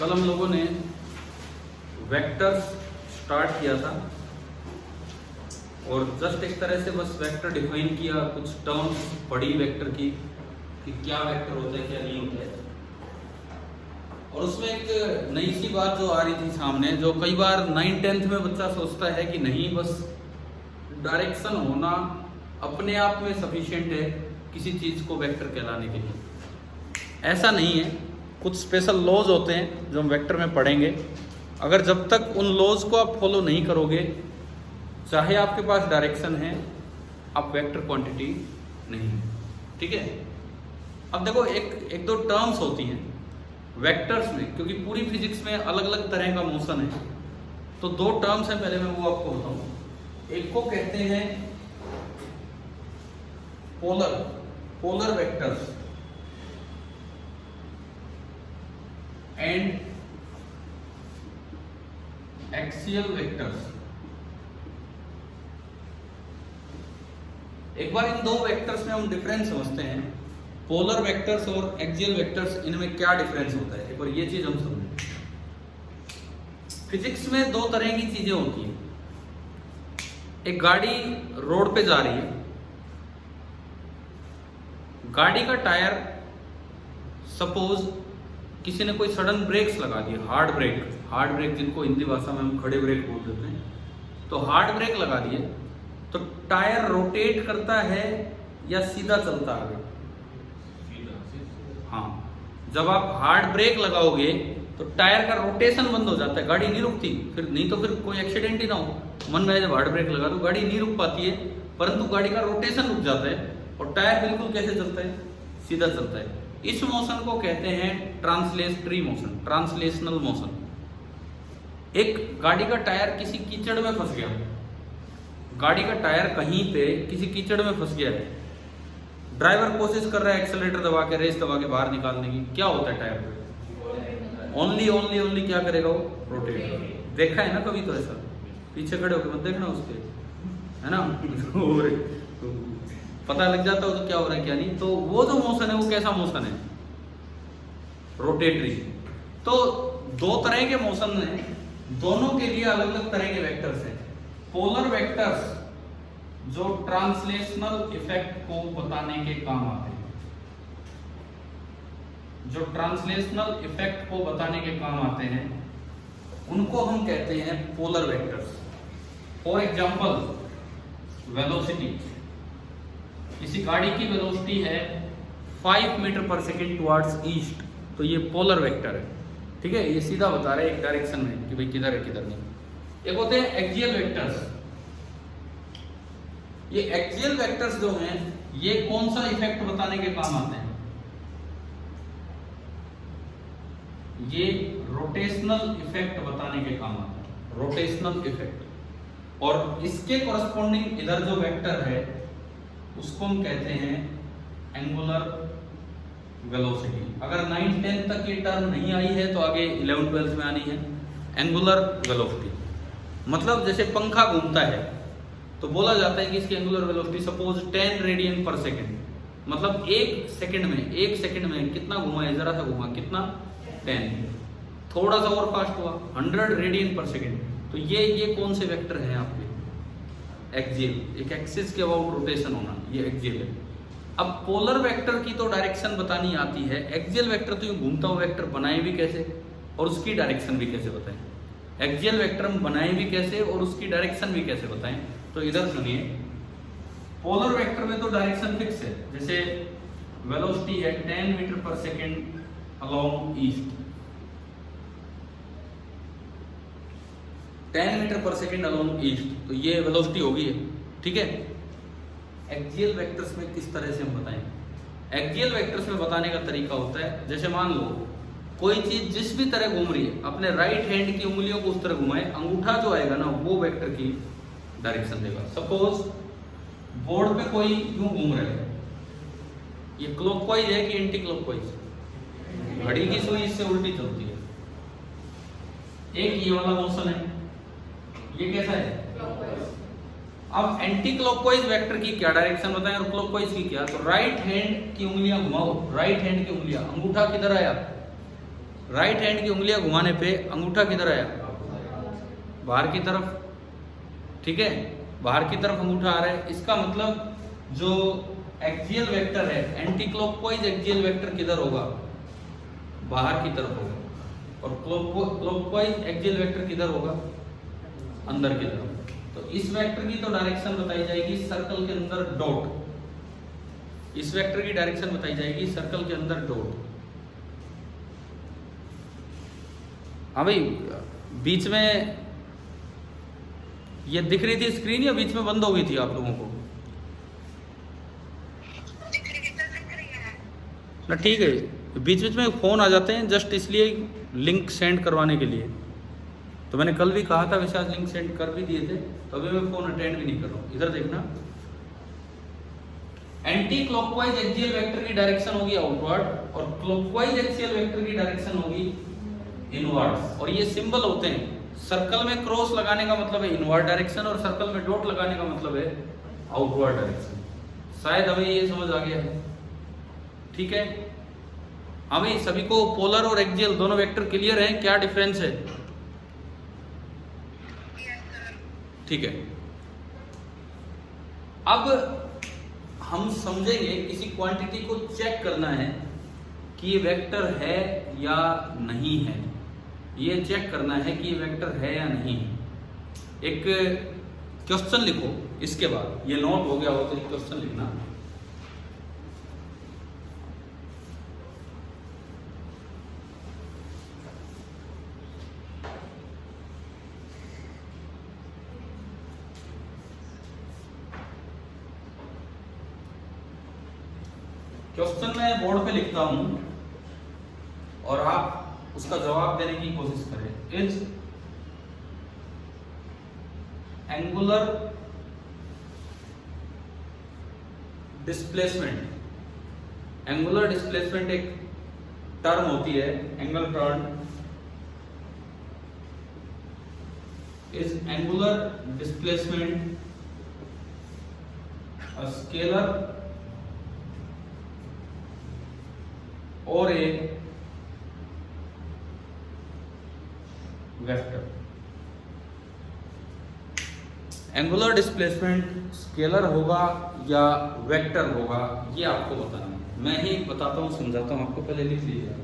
कल हम लोगों ने वेक्टर्स स्टार्ट किया था और जस्ट एक तरह से बस वेक्टर डिफाइन किया, कुछ टर्म्स पढ़ी वेक्टर की कि क्या वेक्टर होता है क्या नहीं होता है। और उसमें एक नई सी बात जो आ रही थी सामने, जो कई बार 9th-10th में बच्चा सोचता है कि नहीं बस डायरेक्शन होना अपने आप में सफिशिएंट है किसी चीज़ को वेक्टर कहलाने के लिए। ऐसा नहीं है, कुछ स्पेशल लॉज होते हैं जो हम वेक्टर में पढ़ेंगे। अगर जब तक उन लॉज को आप फॉलो नहीं करोगे, चाहे आपके पास डायरेक्शन है, आप वेक्टर क्वांटिटी नहीं है। ठीक है। अब देखो एक दो टर्म्स होती हैं वेक्टर्स में, क्योंकि पूरी फिजिक्स में अलग अलग तरह का मोशन है, तो दो टर्म्स हैं, पहले मैं वो आपको बताऊं। एक को कहते हैं polar vectors and axial vectors. एक बार इन दो वेक्टर्स में हम डिफरेंस समझते हैं, पोलर वेक्टर्स और एक्सियल वेक्टर्स, इनमें क्या डिफरेंस होता है, एक बार ये चीज हम समझें। फिजिक्स में दो तरह की चीजें होती हैं। एक गाड़ी रोड पे जा रही है, गाड़ी का टायर सपोज किसी ने कोई सडन ब्रेक्स लगा दिए, हार्ड ब्रेक जिनको हिंदी भाषा में हम खड़े ब्रेक बोल देते हैं, तो हार्ड ब्रेक लगा दिए तो टायर रोटेट करता है या सीधा चलता है? हाँ, जब आप हार्ड ब्रेक लगाओगे तो टायर का रोटेशन बंद हो जाता है, गाड़ी नहीं रुकती। फिर नहीं तो फिर कोई एक्सीडेंट ही ना हो। मन में जब हार्ड ब्रेक लगा तो गाड़ी नहीं रुक पाती है, परंतु गाड़ी का रोटेशन रुक जाता है और टायर बिल्कुल कैसे चलता है? सीधा चलता है। इस मोशन को कहते हैं ट्रांसलेटरी मोशन, ट्रांसलेशनल मोशन। एक गाड़ी का टायर किसी कीचड़ में फंस गया, गाड़ी का टायर कहीं पे किसी कीचड़ में फंस गया है, ड्राइवर कोशिश कर रहा है एक्सेलरेटर दबा के, रेस दबा के बाहर निकालने की, क्या होता है टायर पे? ओनली क्या करेगा वो? रोटेट। देखा है ना कभी तो ऐसा, पीछे खड़े होकर मत देखना उसके, है ना और पता लग जाता हो तो क्या हो रहा है क्या नहीं। तो वो जो मोशन है वो कैसा मोशन है? रोटेटरी। तो दो तरह के मोशन हैं, दोनों के लिए अलग अलग तरह के वेक्टर्स हैं। पोलर वेक्टर्स जो ट्रांसलेशनल इफेक्ट को बताने के काम आते हैं, जो ट्रांसलेशनल इफेक्ट को बताने के काम आते हैं, उनको हम कहते हैं polar vectors. For example velocity, किसी गाड़ी की वेलोसिटी है 5 मीटर पर सेकेंड टुवर्ड्स ईस्ट, तो ये पोलर वेक्टर है। ठीक है, ये सीधा बता रहे हैं एक डायरेक्शन में कि भाई किधर है किधर नहीं। एक होते हैं एक्सियल वेक्टर्स। ये एक्सियल वेक्टर्स जो हैं, ये कौन सा इफेक्ट बताने के काम आते हैं? ये रोटेशनल इफेक्ट बताने के काम आते हैं, रोटेशनल इफेक्ट। और इसके कोरस्पॉन्डिंग इधर जो वेक्टर है उसको हम कहते हैं एंगुलर वेलोसिटी। अगर 9th-10th तक ये टर्म नहीं आई है तो आगे 11th-12th में आनी है। एंगुलर वेलोसिटी मतलब जैसे पंखा घूमता है तो बोला जाता है कि इसकी एंगुलर वेलोसिटी सपोज 10 रेडियन पर सेकेंड, मतलब एक सेकेंड में कितना घुमा है? जरा सा घुमा, कितना? 10। थोड़ा सा और फास्ट हुआ 100 रेडियन पर सेकेंड। तो ये कौन से वेक्टर हैं आपके? एक्सियल। एक एक्सिस के अबाउट रोटेशन होना, ये एक्सियल है। अब पोलर वेक्टर की तो डायरेक्शन बतानी आती है, एक्सियल वेक्टर तो यूं घूमता हुआ वेक्टर बनाए भी कैसे और उसकी डायरेक्शन भी कैसे बताएं? एक्सियल वेक्टर हम बनाए भी कैसे और उसकी डायरेक्शन भी कैसे बताएं? तो इधर सुनिए, पोलर वेक्टर में तो डायरेक्शन फिक्स है, जैसे वेलोसिटी है 10 मीटर पर सेकेंड अलोंग ईस्ट, 10 मीटर पर सेकेंड अलोंग ईस्ट, तो ये वेलोसिटी होगी। ठीक है। एक्सियल वेक्टर्स में किस तरह से हम बताएं? एक्सियल वेक्टर्स में बताने का तरीका होता है, जैसे मान लो कोई चीज जिस भी तरह घूम रही है, अपने राइट हैंड की उंगलियों को उस तरह घुमाए, अंगूठा जो आएगा ना वो वेक्टर की डायरेक्शन देगा। सपोज बोर्ड पे कोई यूं घूम रहा है, ये क्लॉकवाइज है कि एंटी क्लॉकवाइज? घड़ी की सुई इससे उल्टी चलती है। एक ये वाला मोशन है, ये कैसा है? अब एंटी क्लॉकवाइज वेक्टर की क्या डायरेक्शन बताएं और क्लॉकवाइज की क्या? तो राइट हैंड की उंगलियां घुमाओ, राइट हैंड की उंगलियां, अंगूठा किधर आया? राइट हैंड की उंगलियां घुमाने पे अंगूठा किधर आया, बाहर की तरफ, ठीक है, बाहर की तरफ अंगूठा आ रहा है। इसका मतलब जो एक्सियल वेक्टर है, एंटी क्लॉकवाइज एक्सियल वेक्टर किधर होगा, बाहर की तरफ होगा, और क्लॉकवाइज एक्सियल वेक्टर किधर होगा, अंदर की तरफ। तो इस वेक्टर की तो डायरेक्शन बताई जाएगी सर्कल के अंदर डॉट, इस वेक्टर की डायरेक्शन बताई जाएगी सर्कल के अंदर डॉट। हाँ भाई, बीच में ये दिख रही थी स्क्रीन या बीच में बंद हो गई थी आप लोगों को? ना ठीक है, बीच बीच में फोन आ जाते हैं जस्ट इसलिए लिंक सेंड करवाने के लिए। तो मैंने कल भी कहा था, वैसे आज लिंक सेंड कर भी दिए थे, तो अभी मैं फोन अटेंड भी नहीं कर रहा हूँ। इधर देखना, एंटी क्लॉकवाइज एक्सियल वेक्टर की डायरेक्शन होगी आउटवर्ड और क्लॉकवाइज एक्सियल वेक्टर की डायरेक्शन होगी इनवर्ड। और ये सिंबल होते हैं, सर्कल में क्रॉस लगाने का मतलब है इनवर्ड डायरेक्शन और सर्कल में डॉट लगाने का मतलब है आउटवर्ड डायरेक्शन। शायद हमें ये समझ आ गया है, ठीक है। हाँ भाई, सभी को पोलर और एक्सियल दोनों वेक्टर क्लियर है, क्या डिफरेंस है? ठीक है। अब हम समझेंगे किसी क्वांटिटी को चेक करना है कि ये वेक्टर है या नहीं है, ये चेक करना है कि ये वेक्टर है या नहीं है। एक क्वेश्चन लिखो, इसके बाद ये नोट हो गया हो तो एक क्वेश्चन लिखना। क्वेश्चन मैं बोर्ड पे लिखता हूं और आप उसका जवाब देने की कोशिश करें। Is angular displacement, angular displacement एक टर्म होती है, angle term. Is angular displacement a scalar और ए वेक्टर? एंगुलर डिस्प्लेसमेंट स्केलर होगा या वेक्टर होगा, ये आपको बताना है। मैं ही बताता हूँ, समझाता हूँ आपको, पहले लिख लीजिए।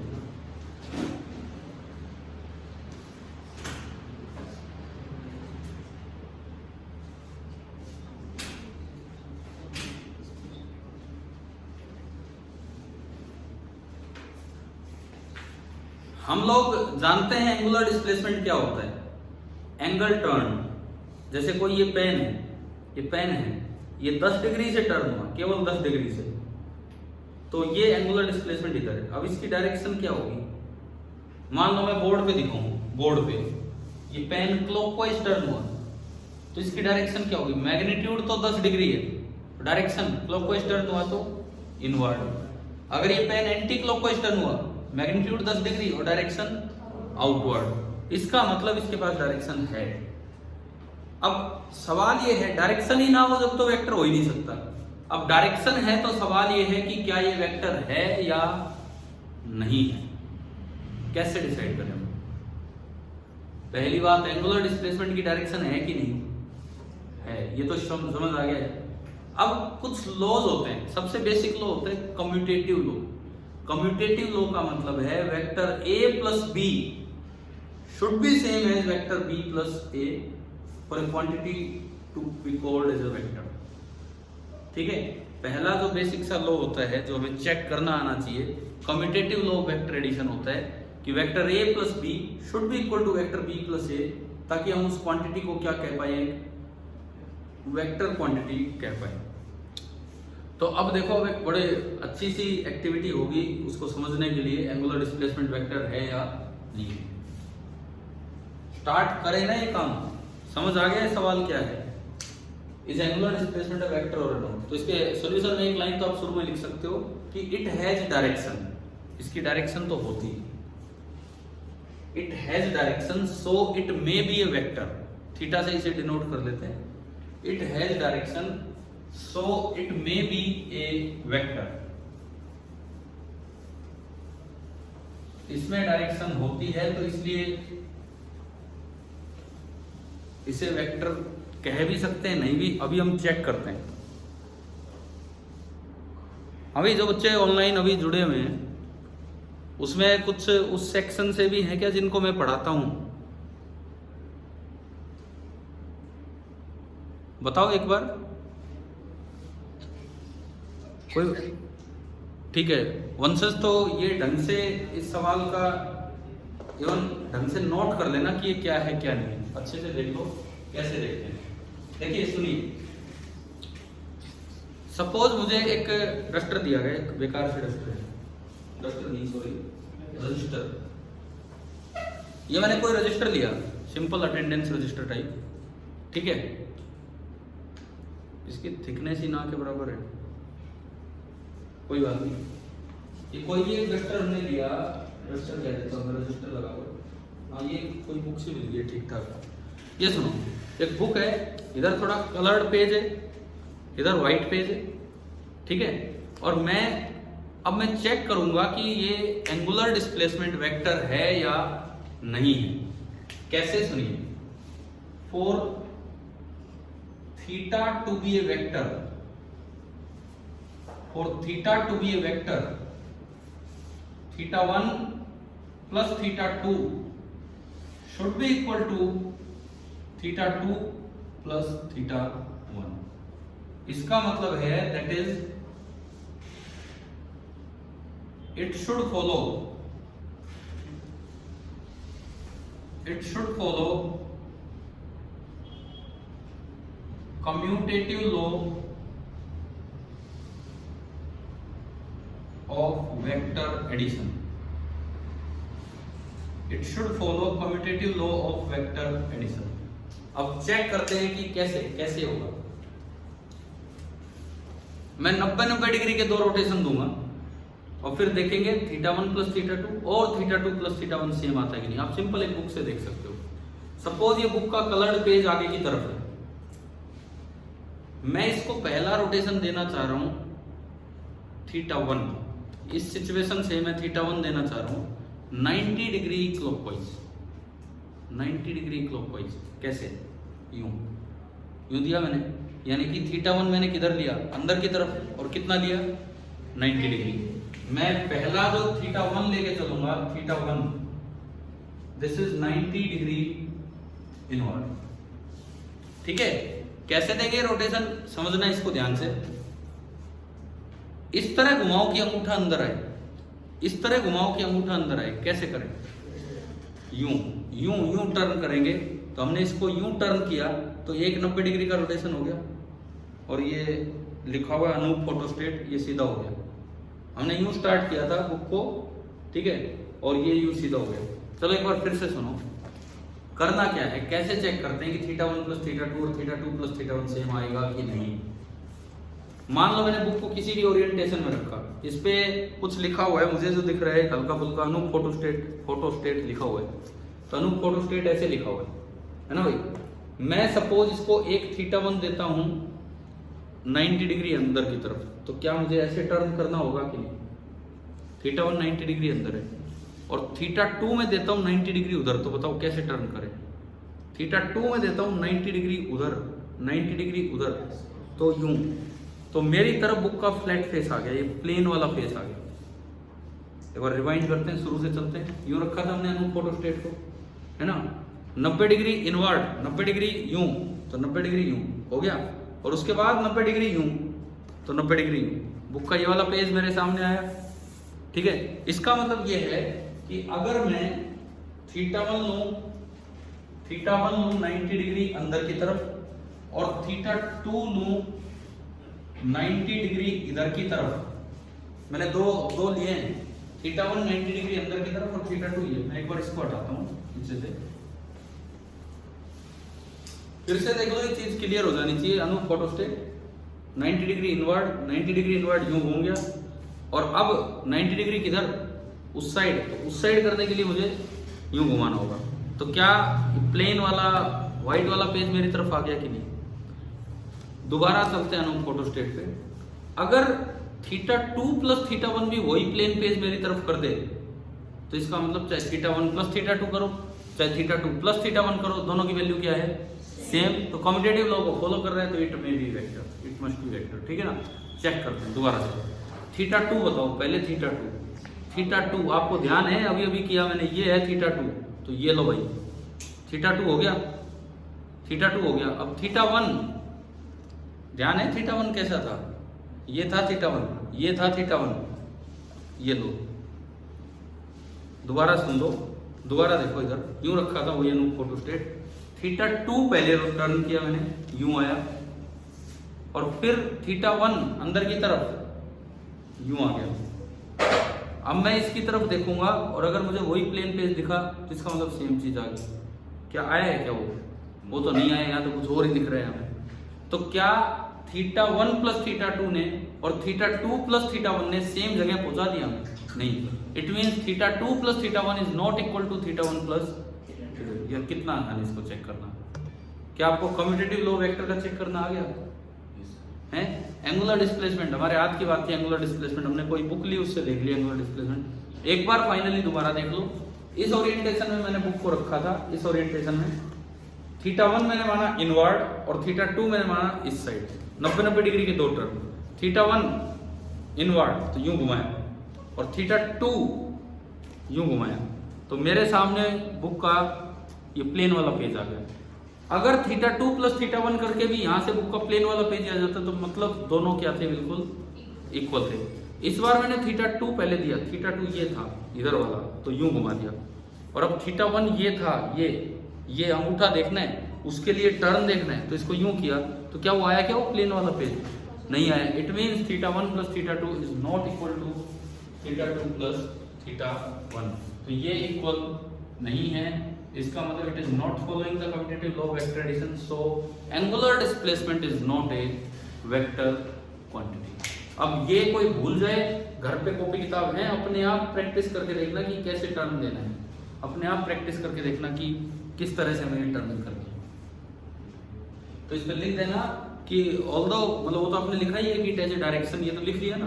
हम लोग जानते हैं एंगुलर डिस्प्लेसमेंट क्या होता है। एंगल टर्न, जैसे कोई ये पेन है, ये पेन है, ये 10 डिग्री से टर्न हुआ, केवल 10 डिग्री से, तो ये एंगुलर डिस्प्लेसमेंट इधर है। अब इसकी डायरेक्शन क्या होगी? मान लो मैं बोर्ड पे दिखाऊं, बोर्ड पे ये पेन क्लॉकवाइज टर्न हुआ, तो इसकी डायरेक्शन क्या होगी? मैग्नीट्यूड तो 10 डिग्री है, डायरेक्शन क्लॉकवाइज टर्न हुआ तो इनवर्ड। अगर ये पेन एंटी क्लॉकवाइज टर्न हुआ, मैग्नीट्यूड 10 डिग्री और डायरेक्शन आउटवर्ड, इसका मतलब इसके पास डायरेक्शन है। अब सवाल ये है, डायरेक्शन ही ना हो जब तो वेक्टर हो ही नहीं सकता। अब डायरेक्शन है तो सवाल ये है कि क्या ये वेक्टर है या नहीं है, कैसे डिसाइड करें? पहली बात, एंगुलर डिस्प्लेसमेंट की डायरेक्शन है कि नहीं है, ये तो समझ आ गया है। अब कुछ लॉज होते हैं, सबसे बेसिक लॉ होते हैं कम्यूटेटिव लॉ। कम्यूटेटिव लॉ का मतलब है vector a plus b should be same as vector b plus a for a quantity to be called as a vector. ठीक है, पहला जो बेसिक सा लॉ होता है जो हमें चेक करना आना चाहिए, commutative law of vector addition होता है कि vector a plus b should be equal to vector b plus a, ताकि हम उस क्वांटिटी को क्या कह पाए, वेक्टर क्वांटिटी कह पाए। तो अब देखो, अब एक बड़े अच्छी सी एक्टिविटी होगी उसको समझने के लिए, एंगुलर डिस्प्लेसमेंट वेक्टर है या नहीं। स्टार्ट करें ना ये काम, समझ आ गया सवाल क्या है? Is angular displacement a vector और नॉट? तो इसके सॉल्यूशन में एक लाइन तो आप शुरू में लिख सकते हो कि इट हैज डायरेक्शन, इसकी डायरेक्शन तो होती है, it has direction so it may be a vector. Theta से इसे डिनोट कर लेते हैं, it has direction so it may be a vector। इसमें डायरेक्शन होती है, तो इसलिए इसे वेक्टर कह भी सकते हैं, नहीं भी। अभी हम चेक करते हैं। अभी जो बच्चे ऑनलाइन अभी जुड़े हुए हैं उसमें कुछ उस सेक्शन से भी हैं क्या जिनको मैं पढ़ाता हूं? बताओ एक बार कोई। ठीक है, वंशज, तो ये ढंग से इस सवाल का एवं ढंग से नोट कर लेना कि ये क्या है क्या नहीं। अच्छे से देख लो कैसे देखते हैं। देखिए सुनिए, सपोज मुझे एक रजिस्टर दिया गया, एक बेकार से रजिस्टर है, रजिस्टर नहीं सॉरी रजिस्टर। ये मैंने कोई रजिस्टर लिया, सिंपल अटेंडेंस रजिस्टर टाइप, ठीक है। इसकी थिकनेस ही ना के बराबर है, कोई बात नहीं। ये कोई भी एक रजिस्टर हमने लिया, रजिस्टर कह देता हूँ, रजिस्टर लगा हुआ। हाँ, ये कोई बुक से मिल गई ठीक ठाक। ये सुनो, एक बुक है, इधर थोड़ा कलर्ड पेज है, इधर व्हाइट पेज है, ठीक है। और अब मैं चेक करूंगा कि ये एंगुलर डिस्प्लेसमेंट वेक्टर है या नहीं है। कैसे, सुनिए। For theta to be a vector, for theta to be a vector, theta 1 plus theta 2 should be equal to theta 2 plus theta 1। इसका मतलब है that is it should follow commutative law of vector addition। It should follow commutative law of vector addition। अब check करते हैं कि कैसे होगा। मैं 90-90 डिग्री के दो रोटेशन दूंगा और फिर देखेंगे थीटा 1 प्लस थीटा 2 और थीटा 2 प्लस थीटा 1 सेम आता है कि नहीं। आप सिंपल एक बुक से देख सकते हो। सपोज ये बुक का कलर्ड पेज आगे की तरफ है, मैं इसको पहला रोटेशन देना चाह रहा हूं थीटा 1। इस सिचुएशन से मैं थीटा 1 देना चाह रहा हूं 90 डिग्री क्लॉकवाइज, 90 डिग्री क्लॉकवाइज। कैसे? यूं दिया मैंने, यानी कि थीटा 1 मैंने किधर लिया, अंदर की तरफ, और कितना लिया 90 डिग्री। मैं पहला जो थीटा 1 लेके चलूंगा, theta 1 this is 90 degree inward, ठीक है। कैसे देंगे रोटेशन, समझना इसको ध्यान से। इस तरह घुमाओ कि अंगूठा अंदर आए, इस तरह घुमाओ कि अंगूठा अंदर आए। कैसे करें? यूं टर्न करेंगे। तो हमने इसको यूं टर्न किया तो एक 90 डिग्री का रोटेशन हो गया, और ये लिखा हुआ अनूप फोटोस्टेट, ये सीधा हो गया। हमने यूं स्टार्ट किया था बुक को, ठीक है, और ये यूं सीधा हो गया। चलो एक बार फिर से सुनो, करना क्या है, कैसे चेक करते हैं कि थीटा 1 प्लस थीटा 2 और थीटा 2 प्लस थीटा 1 सेम आएगा कि नहीं। मान लो मैंने बुक को किसी भी ओरिएंटेशन में रखा, इस पे कुछ लिखा हुआ है, मुझे जो दिख रहा है हल्का फुल्का अनूप फोटोस्टेट लिखा हुआ है। तो अनूप फोटोस्टेट ऐसे लिखा हुआ है ना भाई। मैं सपोज इसको एक थीटा 1 देता हूं 90 डिग्री अंदर की तरफ, तो क्या मुझे ऐसे टर्न करना होगा कि नहीं? थीटा 1 90 डिग्री अंदर है, और थीटा 2 में देता हूं 90 डिग्री उधर, तो बताओ कैसे टर्न करें? थीटा 2 में देता हूं 90 डिग्री उधर, 90 डिग्री उधर, तो यूं। तो मेरी तरफ बुक का फ्लैट फेस आ गया, ये प्लेन वाला फेस आ गया। एक बार रिवाइंड करते हैं, शुरू से चलते हैं। यूं रखा था हमने अनूप फोटोस्टेट को, है ना, 90 डिग्री इनवर्ड, 90 डिग्री यूं, तो 90 डिग्री यूं हो गया, और उसके बाद 90 डिग्री यूं, तो 90 डिग्री यूं। बुक का ये वाला पेज मेरे सामने आया, ठीक है। इसका मतलब ये है कि अगर मैं थीटा 1 लूं 90 डिग्री अंदर की तरफ, और थीटा 2 लूं 90 डिग्री इधर की तरफ, मैंने दो लिए हैं, थीटा 1 90 डिग्री अंदर की तरफ और थीटा 2 ये। मैं एक बार इसको हटाता हूं नीचे से, फिर से देख लो, ये चीज क्लियर हो जानी चाहिए। अनूप फोटोस्टेट 90 डिग्री इनवर्ड, 90 डिग्री इनवर्ड यूं घूम गया, और अब 90 डिग्री किधर, उस साइड। तो उस साइड करने के लिए मुझे यूं घुमाना होगा। तो क्या प्लेन वाला व्हाइट वाला पेज मेरी तरफ आ गया कि नहीं? दोबारा चलते हैं अनूप फोटोस्टेट पे। अगर थीटा 2 प्लस थीटा 1 भी वही प्लेन पेज मेरी तरफ कर दे, तो इसका मतलब चाहे थीटा 1 प्लस थीटा 2 करो, चाहे थीटा 2 प्लस थीटा 1 करो, दोनों की वैल्यू क्या है? सेम। तो कम्यूटेटिव लॉ को फॉलो कर रहे हैं तो it may be vector, it must be vector. ठीक है ना? चेक करते हैं दोबारा से। थीटा 2 बताओ पहले। थीटा 2, थीटा 2 आपको ध्यान है अभी अभी किया मैंने, ये है थीटा 2, तो ये लो भाई थीटा 2 हो गया, थीटा 2 हो गया। अब थीटा 1 ध्यान है, थीटा 1 कैसा था? ये था थीटा 1, ये था थीटा 1, ये लो दोबारा सुन दो, दोबारा देखो इधर यूं रखा था वो, ये नो फोटो स्टेट। थीटा 2 पहले टर्न किया मैंने, यूं आया, और फिर थीटा 1 अंदर की तरफ यूं आ गया। अब मैं इसकी तरफ देखूंगा और अगर मुझे वही प्लेन पेज दिखा तो इसका मतलब सेम चीज आ गई। क्या आया है क्या? वो तो नहीं आया, यहाँ तो कुछ और ही दिख रहा है हमें। तो क्या थीटा 1 प्लस थीटा 2 ने और थीटा 2 प्लस थीटा 1 ने सेम जगह पहुंचा दिया हमें? नहीं। It means theta 2 plus theta 1 is not equal to theta 1 plus. यार कितना आसान इसको चेक करना। क्या आपको कम्यूटेटिव लॉ वेक्टर का चेक करना आ गया है? एंगुलर डिस्प्लेसमेंट, हमारे हाथ की बात थी एंगुलर डिस्प्लेसमेंट, हमने कोई बुक ली उससे देख लिया एंगुलर डिस्प्लेसमेंट। एक बार फाइनली दोबारा देख लो। इस ओरिएंटेशन में मैंने बुक को रखा था, इस ओरिएंटेशन में थीटा 1 मैंने माना इनवर्ड और थीटा 2 मैंने माना इस साइड, 90-90 डिग्री के दो टर्न। थीटा 1 इनवर्ड तो यूं घुमाया और थीटा 2 यूं घुमाया, तो मेरे सामने बुक का ये प्लेन वाला पेज आ गया। अगर थीटा 2 प्लस थीटा 1 करके भी यहाँ से बुक का प्लेन वाला पेज आ जाता तो मतलब दोनों क्या थे? बिल्कुल इक्वल थे। इस बार मैंने थीटा 2 पहले दिया, थीटा 2 ये था इधर वाला, तो यूं घुमा दिया, और अब थीटा 1 ये था, ये अंगूठा देखना है, उसके लिए टर्न देखना है, तो इसको यूं किया, तो क्या वो आया? क्या वो प्लेन वाला पेज? नहीं आया। It means theta 1 plus theta 2 is not equal to theta 2 plus theta 1। तो ये इक्वल नहीं है, इसका मतलब it is not following the commutative law of vector addition. So angular displacement is not a vector quantity. अब ये कोई भूल जाए, घर पे कॉपी किताब है, अपने आप प्रैक्टिस करके देखना कि कैसे टर्न देना है, अपने आप प्रैक्टिस करके देखना कि किस तरह से मैंने टर्न करनी है। तो इस पे लिख देना कि ऑल्दो, मतलब वो तो आपने लिखा ही है कि इट हैज ए डायरेक्शन, ये तो लिख लिया ना,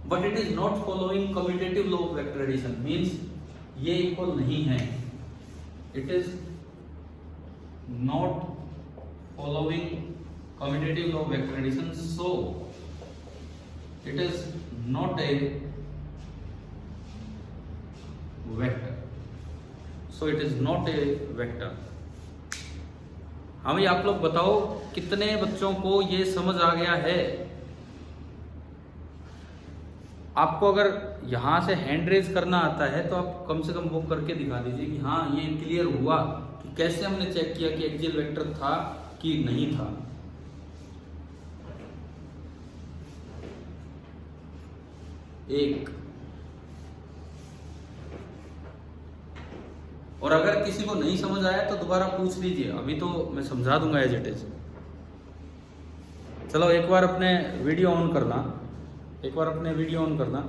but it is not following commutative law of vector addition, means ये इक्वल नहीं है। It is not following commutative law of vector addition, so it is not a vector, so it is not a vector। हाँ भाई आप लोग बताओ कितने बच्चों को ये समझ आ गया है? आपको अगर यहां से हैंड रेज करना आता है तो आप कम से कम वो करके दिखा दीजिए कि हाँ ये क्लियर हुआ कि कैसे हमने चेक किया कि एक्सियल वेक्टर था कि नहीं था। एक, और अगर किसी को नहीं समझ आया तो दोबारा पूछ लीजिए, अभी तो मैं समझा दूंगा एज इट इज। चलो एक बार अपने वीडियो ऑन करना, एक बार अपने वीडियो ऑन करना,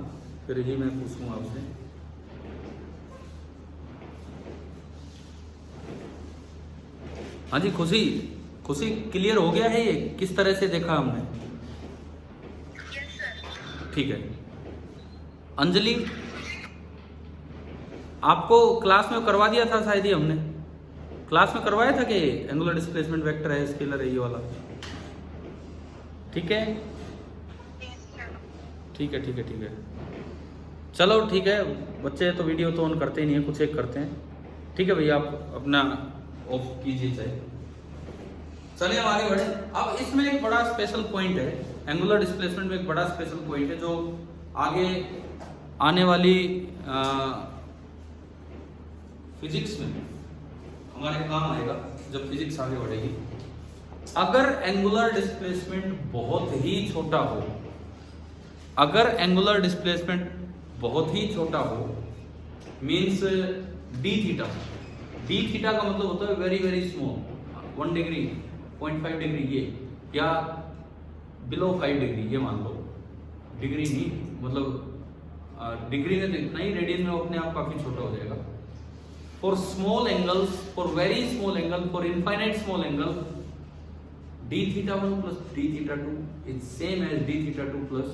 फिर ही मैं पूछूंगा आपसे। हाँ जी खुशी, खुशी क्लियर हो गया है ये किस तरह से देखा हमने? ठीक है। अंजलि आपको क्लास में करवा दिया था शायद, ही हमने क्लास में करवाया था कि एंगुलर डिस्प्लेसमेंट वेक्टर है, स्केलर है, ये वाला। ठीक है ठीक है ठीक है ठीक है, चलो ठीक है। बच्चे तो वीडियो तो ऑन करते ही नहीं है, कुछ एक करते हैं। ठीक है भैया, आप अपना ऑफ कीजिए चाहे। चलिए हम आगे बढ़े। अब इसमें एक बड़ा स्पेशल पॉइंट है, एंगुलर डिस्प्लेसमेंट में एक बड़ा स्पेशल पॉइंट है जो आगे आने वाली फिजिक्स में हमारे काम आएगा जब फिजिक्स आगे बढ़ेगी। अगर एंगुलर डिस्प्लेसमेंट बहुत ही छोटा हो, अगर एंगुलर डिस्प्लेसमेंट बहुत ही छोटा हो, means D theta, D theta का मतलब होता है very very small, 1 degree 0.5 degree ये, या बिलो 5 डिग्री ये मान लो, डिग्री नहीं मतलब डिग्री में तो इतना ही, रेडियन में अपने आप काफी छोटा हो जाएगा। For small angles, for very small angle, for infinite small angle, d theta 1 plus d theta 2 is same as d theta 2 plus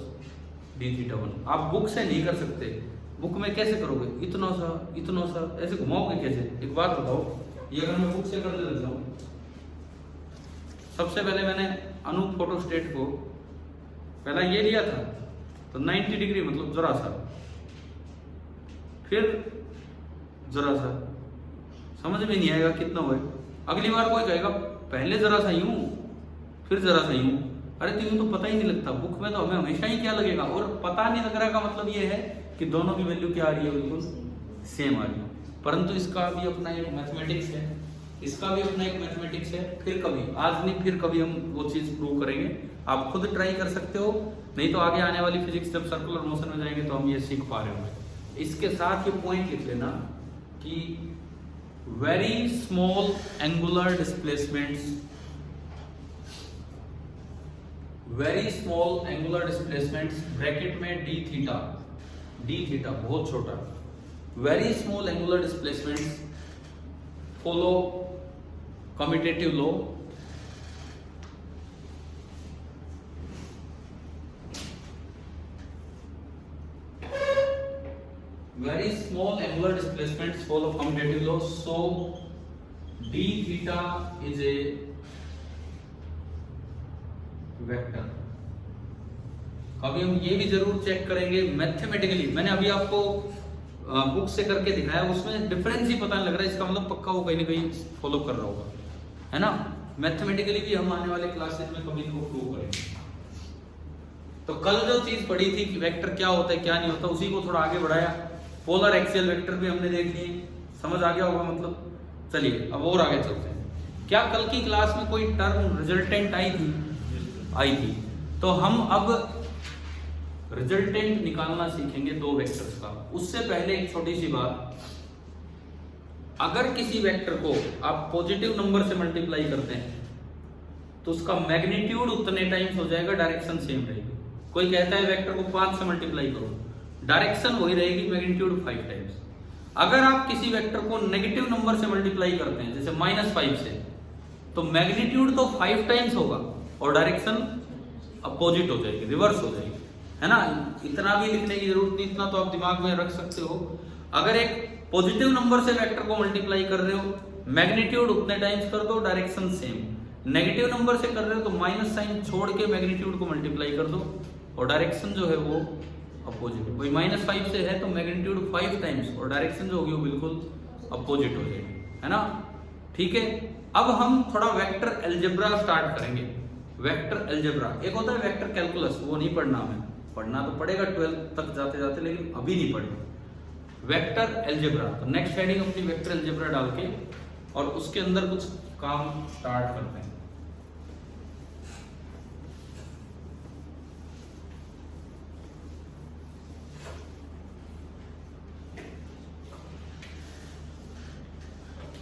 d theta 1। आप बुक से नहीं कर सकते, बुक में कैसे करोगे, इतना सा ऐसे घुमाओगे कैसे? एक बात बताओ, ये अगर मैं बुक से करने लग जाऊं, सबसे पहले मैंने अनूप फोटोस्टेट को पहला ये लिया था तो 90 डिग्री मतलब जरा सा, फिर जरा सा, समझ में नहीं आएगा कितना हुआ। अगली बार कोई कहेगा पहले जरा सा यूं फिर जरा सा यूं, अरे तो यूं तो पता ही नहीं लगता, बुक में तो हमें हमेशा ही क्या लगेगा, और पता नहीं लग रहा का मतलब ये है कि दोनों की वैल्यू क्या आ रही है, बिल्कुल सेम आ रही है। परंतु इसका भी अपना एक मैथमेटिक्स है, इसका भी अपना एक मैथमेटिक्स है। फिर कभी, आज नहीं फिर कभी हम वो चीज प्रूव करेंगे, आप खुद ट्राई कर सकते हो, नहीं तो आगे आने वाली फिजिक्स जब सर्कुलर मोशन में जाएंगे तो हम ये सीख पा रहे होंगे। इसके साथ ये पॉइंट लिख लेना कि very small angular displacements, very small angular displacements bracket में डी थीटा बहुत छोटा, very small angular displacements follow commutative law, very small angular displacements follow commutative law, so d theta is a vector। कभी हम ये भी जरूर check करेंगे mathematically, मैंने अभी आपको बुक से करके दिखाया, उसमें डिफरेंस ही पता नहीं लग रहा है, इसका मतलब पक्का वो कहीं ना कहीं फॉलो कर रहा होगा, है ना। मैथमेटिकली भी हम आने वाले क्लासेस में कभी इसको प्रूव करेंगे। तो कल जो चीज पढ़ी थी कि वेक्टर क्या होता है क्या नहीं होता, उसी को थोड़ा आगे बढ़ाया। पोलर एक्सियल वेक्टर भी हमने देख लिए, समझ आ गया होगा मतलब। चलिए अब और आगे चलते हैं। क्या कल की क्लास में कोई टर्म रिजल्टेंट आई थी? तो हम अब रिजल्टेंट निकालना सीखेंगे दो वेक्टर्स का। उससे पहले एक छोटी सी बात, अगर किसी वेक्टर को आप पॉजिटिव नंबर से मल्टीप्लाई करते हैं तो उसका मैग्नीट्यूड उतने टाइम्स हो जाएगा, डायरेक्शन सेम रहेगी। कोई कहता है वेक्टर को 5 से मल्टीप्लाई करो, डायरेक्शन वही रहेगी, मैग्नीट्यूड 5 टाइम्स। अगर आप किसी वेक्टर को नेगेटिव नंबर से मल्टीप्लाई करते हैं जैसे -5 से, तो मैग्नीट्यूड तो 5 टाइम्स होगा और डायरेक्शन अपोजिट हो जाएगी, रिवर्स हो जाएगी, है ना। इतना भी लिखने की जरूरत नहीं, इतना तो आप दिमाग में रख सकते हो। अगर एक पॉजिटिव नंबर से वेक्टर को मल्टीप्लाई कर रहे हो, मैग्नीट्यूड उतने टाइम्स कर दो, डायरेक्शन सेम। नेगेटिव नंबर से कर रहे हो तो माइनस साइन छोड़ के मैग्नीट्यूड को मल्टीप्लाई कर दो और डायरेक्शन जो है वो अपोजिट। वही -5 से है तो मैग्नीट्यूड 5 टाइम्स और डायरेक्शन जो होगी वो बिल्कुल अपोजिट हो जाएगी, है ना। ठीक है, अब हम थोड़ा वेक्टर एल्जेब्रा स्टार्ट करेंगे। वेक्टर एल्जेब्रा, एक होता है वेक्टर कैलकुलस, वो नहीं पढ़ना हमें, पढ़ना तो पड़ेगा 12th तक जाते जाते, लेकिन अभी नहीं पढ़ेगा। वेक्टर एल्जेब्रा, तो नेक्स्ट हेडिंग अपनी वेक्टर एल्जेब्रा डाल के और उसके अंदर कुछ काम स्टार्ट करते हैं।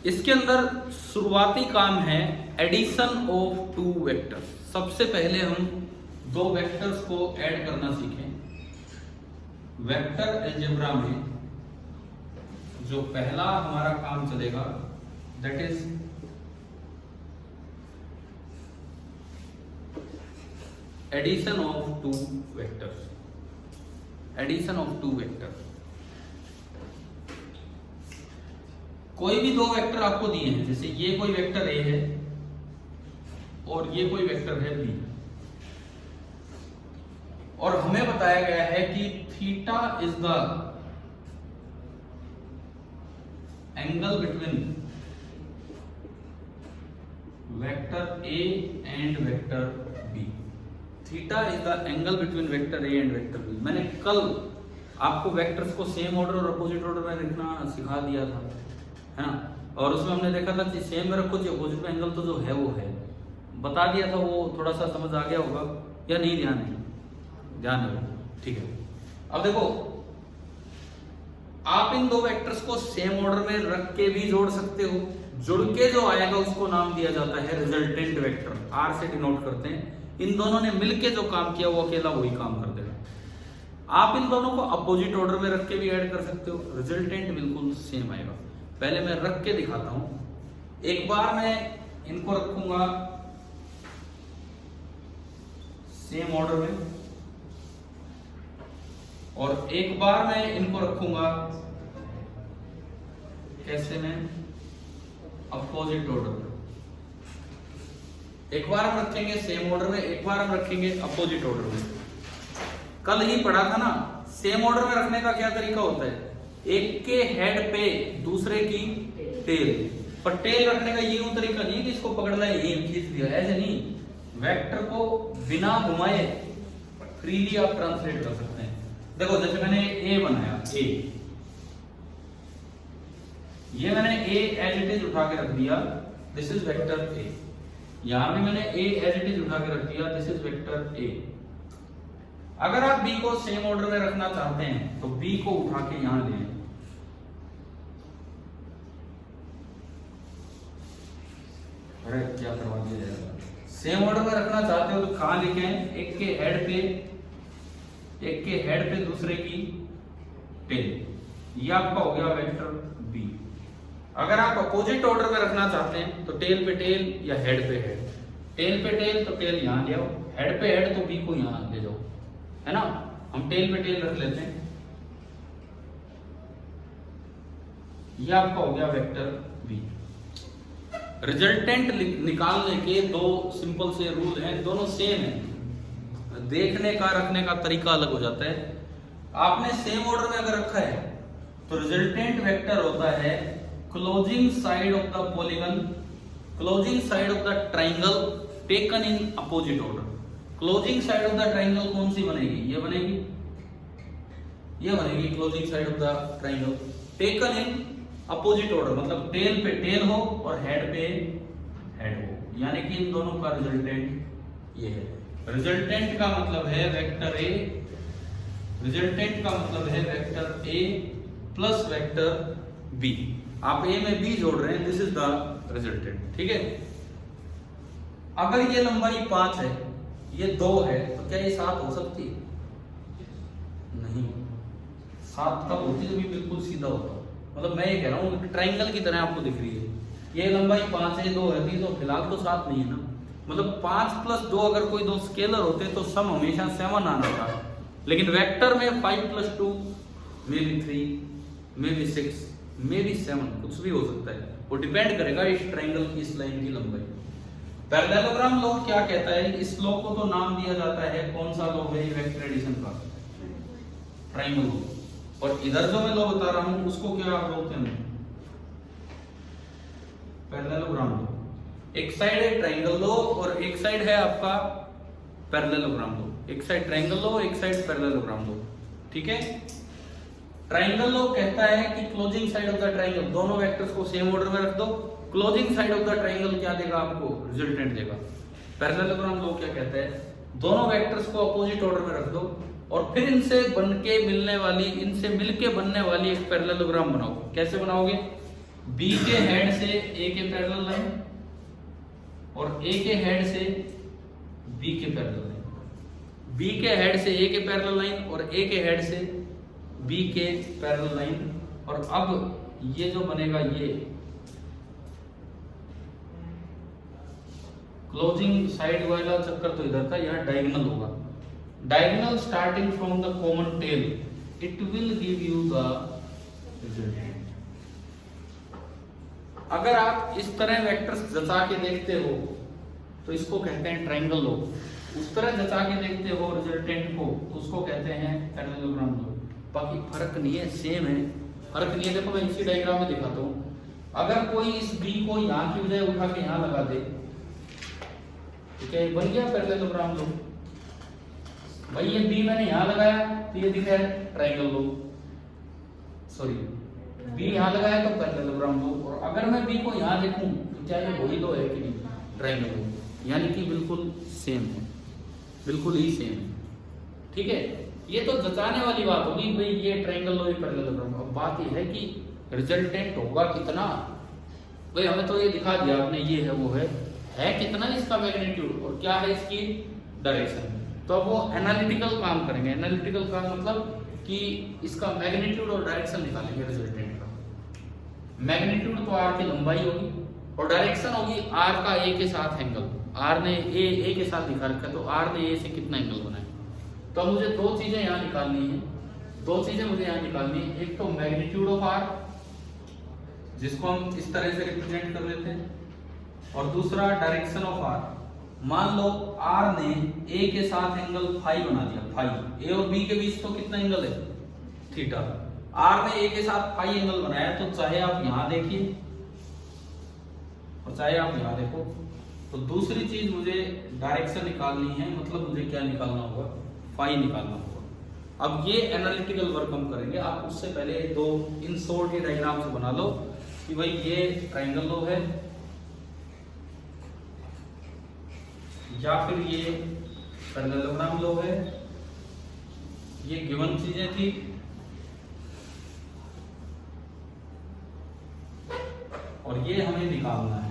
इसके अंदर शुरुआती काम है एडिशन ऑफ 2 वेक्टर्स। सबसे पहले हम 2 वेक्टर्स को ऐड करना सीखें। वेक्टर एल्जेब्रा में जो पहला हमारा काम चलेगा that is addition of 2 vectors. Addition of 2 vectors, कोई भी 2 वेक्टर आपको दिए हैं, जैसे ये कोई वेक्टर ए है और ये कोई वेक्टर है बी, और हमें बताया गया है कि theta is the angle between vector A and vector B. Theta is the angle between vector A and vector B. मैंने कल आपको वेक्टर्स को सेम ऑर्डर और अपोजिट ऑर्डर में लिखना सिखा दिया था, है ना। और उसमें हमने देखा था कि सेम में रखो, अपोजिट में एंगल तो जो है वो है, बता दिया था। वो थोड़ा सा समझ आ गया होगा या नहीं? ध्यान है, ठीक है। अब देखो, आप इन 2 वेक्टर्स को सेम ऑर्डर में रख के भी जोड़ सकते हो। जुड़ के जो आएगा उसको नाम दिया जाता है रिजल्टेंट वेक्टर, आर से डिनोट करते हैं। इन दोनों ने मिलके जो काम किया वो अकेला वही काम कर देगा। आप इन दोनों को अपोजिट ऑर्डर में रख के भी ऐड कर सकते हो, रिजल्टेंट बिल्कुल सेम आएगा। पहले मैं रख के दिखाता हूं। एक बार मैं इनको रखूंगा सेम ऑर्डर में, और एक बार मैं इनको रखूंगा कैसे में, अपोजिट ऑर्डर में। एक बार हम रखेंगे सेम ऑर्डर में, एक बार हम रखेंगे अपोजिट ऑर्डर में। कल ही पढ़ा था ना, सेम ऑर्डर में रखने का क्या तरीका होता है, एक के हेड पे दूसरे की टेल। पर टेल रखने का ये तरीका नहीं कि इसको पकड़ लाए यही खींच दिया, ऐसे नहीं। वेक्टर को बिना घुमाए फ्रीली आप ट्रांसलेट कर सकते हैं। देखो जैसे मैंने ए बनाया, ए, ये मैंने ए एज इट इज उठा के रख दिया, दिस इज वेक्टर ए। यहां भी मैंने ए एज इट इज उठा के रख दिया, दिस इज वेक्टर ए। अगर आप बी को सेम ऑर्डर में रखना चाहते हैं तो बी को उठा के यहां ले, अरे क्या करवा दिया जाएगा। सेम ऑर्डर में रखना चाहते हो तो कहां लिखें, एक के हेड पे दूसरे की टेल। ये आपका हो गया वेक्टर बी। अगर आप अपोजिट ऑर्डर में रखना चाहते हैं तो टेल पे टेल या हेड पे हेड। टेल पे टेल तो टेल यहां ले आओ, हेड पे हेड तो बी को यहां ले जाओ, है ना। हम टेल पे टेल रख लेते हैं, ये आपका हो गया वेक्टर बी। रिजल्टेंट निकालने के दो सिंपल से रूल हैं, दोनों सेम है, देखने का रखने का तरीका अलग हो जाता है। आपने सेम ऑर्डर में अगर रखा है तो रिजल्टेंट वेक्टर होता है closing side of the polygon, closing side of the triangle taken in opposite order. Closing side of the triangle कौन सी बनेगी, ये बनेगी, ये बनेगी closing side of the triangle taken in opposite order, मतलब टेल पे टेल हो और हेड पे हेड हो, यानी कि इन दोनों का रिजल्टेंट ये है। रिजल्टेंट का मतलब है वेक्टर ए, रिजल्टेंट का मतलब है vector A plus vector B. आप ए में बी जोड़ रहे हैं, दिस इज द रिजल्टेंट, ठीक है। अगर ये लंबाई 5 है, ये 2 है, तो क्या ये 7 हो सकती है? नहीं, 7 तब होती जब ये बिल्कुल सीधा होता। मतलब मैं ये कह रहा हूँ ट्राइंगल की तरह आपको दिख रही है, ये लंबाई 5 है, 2 है, तो फिलहाल तो 7 नहीं है ना। मतलब 5 + 2 अगर कोई दो स्केलर होते तो सम हमेशा 7 आना था, लेकिन वेक्टर में 5 + 2 may be 3 may be 6 may be 7 कुछ भी हो सकता है, वो डिपेंड करेगा इस ट्राइंगल की इस लाइन की लंबाई। पैरेललोग्राम लॉ क्या कहता है, इस लॉ को तो नाम दिया जाता है, कौन सा लॉ है, वेक्टर एडिशन का, ट्राइंगल लॉ। और इधर जो मैं लॉ बता रहा हूं उसको क्या बोलते हैं, पैरेललोग्राम लॉ। एक साइड है ट्राइंगल लॉ और एक साइड है आपका पैरेललोग्राम लॉ। एक साइड ट्राइंगल लॉ, एक साइड पैरेललोग्राम लॉ, ठीक है। ट्राइंगल लॉ कहता है कि closing side of the triangle, दोनों वेक्टर्स को सेम ऑर्डर में रख दो, closing side of the triangle क्या देगा आपको, रिजल्टेंट देगा। पैरेललोग्राम लॉ क्या कहता है, दोनों वेक्टर्स को अपोजिट ऑर्डर में रख दो और फिर इनसे बनके मिलने वाली, इनसे मिलके बनने वाली एक पैरेललोग्राम बनाओ। कैसे बनाओगे, बी के हेड से ए के पैरेलल लाइन और ए के हेड से बी के पैरेलल लाइन, बी के हेड से ए के पैरेलल लाइन और ए के हेड से बी के पैरेलल लाइन। और अब ये जो बनेगा, ये क्लोजिंग साइड वाला चक्कर तो इधर था, यहां डायगोनल होगा। Diagonal starting from the common tail, it will give you the resultant. अगर आप इस तरह वेक्टर्स जचा के देखते हो तो इसको कहते हैं ट्रायंगल लॉ, उस तरह जचा के देखते हो रिजल्टेंट को तो उसको कहते हैं पैरेललोग्राम लॉ। बाकी फर्क नहीं है, सेम है, फर्क नहीं है। देखो मैं इसी डायग्राम में दिखाता हूँ, अगर कोई इस बी को यहाँ की बजाय उठा के यहाँ लगा दे तो क्या बन गया पैरेललोग्राम लॉ। भाई ये बी मैंने यहाँ लगाया तो ये दिखा है ट्रायंगल लॉ, सॉरी बी यहाँ लगाया तो पैरेललोग्राम लॉ। और अगर मैं बी को यहाँ देखूं तो क्या ये वही लॉ है कि नहीं, ट्रायंगल लॉ, यानी कि बिल्कुल सेम है, बिल्कुल ही सेम है, ठीक है। ये तो जताने वाली बात होगी भाई ये ट्रायंगल लॉ, ये पैरेललोग्राम। अब बात ये है कि रिजल्टेंट होगा कितना, भाई हमें तो ये दिखा दिया आपने, ये है वो है कितना इसका मैग्नीट्यूड और क्या है इसकी डायरेक्शन। तो अब वो एनालिटिकल काम करेंगे। एनालिटिकल काम मतलब कि इसका मैग्नीट्यूड और डायरेक्शन निकालेंगे रिजल्टेंट का। मैग्नीट्यूड तो आर की लंबाई होगी और डायरेक्शन होगी आर का ए के साथ एंगल। आर ने ए के साथ दिखा रखा है तो आर ने ए से कितना एंगल बनाया। तो अब मुझे दो चीजें यहाँ निकालनी है, दो चीजें मुझे यहाँ निकालनी है, एक तो मैग्नीट्यूड ऑफ आर जिसको हम इस तरह से रिप्रेजेंट कर लेते हैं, और दूसरा डायरेक्शन ऑफ आर। मान लो आर ने ए के साथ एंगल फाई बना दिया, फाई। ए और बी के बीच तो कितना एंगल है, थीटा। आर ने ए के साथ फाई एंगल बनाया, तो चाहे आप यहां देखिए और चाहे आप यहां देखो, तो दूसरी चीज मुझे डायरेक्शन निकालनी है, मतलब मुझे क्या निकालना होगा, फाई निकालना होगा। अब ये एनालिटिकल वर्क हम करेंगे। आप उससे पहले दो इन शॉर्ट ये डायग्राम से बना लो कि भाई ये ट्रायंगल लो है या फिर ये पैरेललोग्राम लो है। ये गिवन चीजें थी, और ये हमें निकालना है,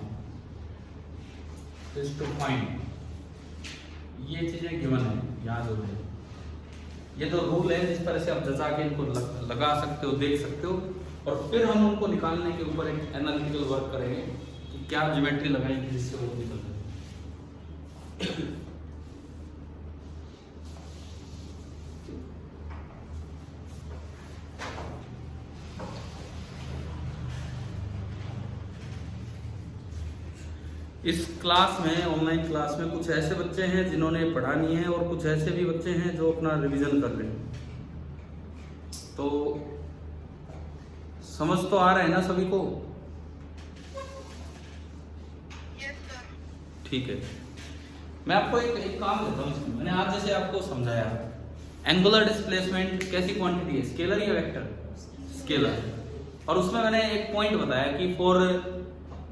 टू फाइंड। ये चीजें गिवन है, याद हो गए। ये तो रूल है जिस तरह से आप जजा के इनको लगा सकते हो, देख सकते हो, और फिर हम उनको निकालने के ऊपर एक एनालिटिकल वर्क करेंगे कि क्या ज्योमेट्री लगाएंगे जिससे वो निकल जाए। इस क्लास में, ऑनलाइन क्लास में, कुछ ऐसे बच्चे हैं जिन्होंने पढ़ानी है और कुछ ऐसे भी बच्चे हैं जो अपना रिवीजन कर रहे हैं। तो समझ तो आ रहा है ना सभी को? ठीक है, मैं आपको एक काम देता हूँ। मैंने आज जैसे आपको समझाया, एंगुलर डिस्प्लेसमेंट कैसी क्वांटिटी है, स्केलर या वेक्टर? स्केलर। और उसमें मैंने एक पॉइंट बताया कि for